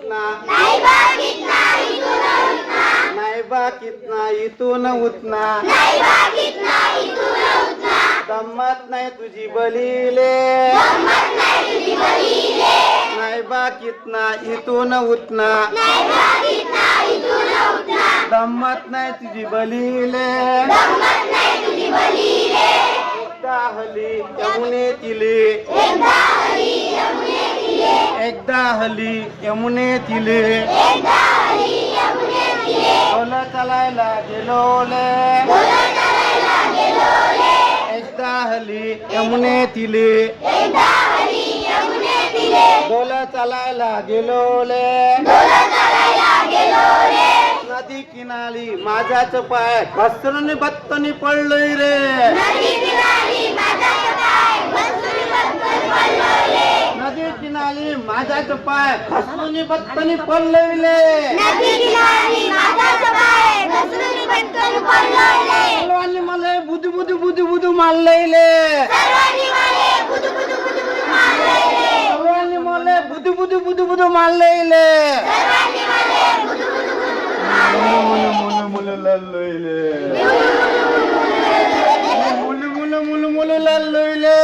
उठना नाही बाकीतना इथून उठना गंमत नाही तुझी बलीले नाही बाकीतना इथून उठना गंमत नाही तुझी बलीले एकदा हली यमुनेतिले एकदा हली यमुनेतिले डोला चालायला गेलोले एकदा हली यमुनेतिले डोला चालायला गेलोले नदी किनारी माझाच पाय घसरून बत्तनी पडलोय रे नदी किनारी माझाच पाय घसरून बत्तनी पडलोय रे सर्वांनी मला बुधू बुधू बुधू बुधू मारलंय सर्वांनी मला बुधू बुधू बुधू बुधू मारलंय मुलं लल्लोयले मुलं लल्लोयले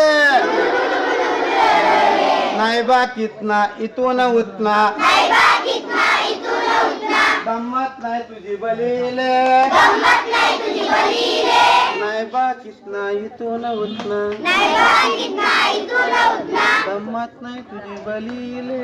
नाही बाकीतना इथून उठना गंमत नाही तुझी बलीले नाही बाकीतना इथून उठना गंमत नाही तुझी बलीले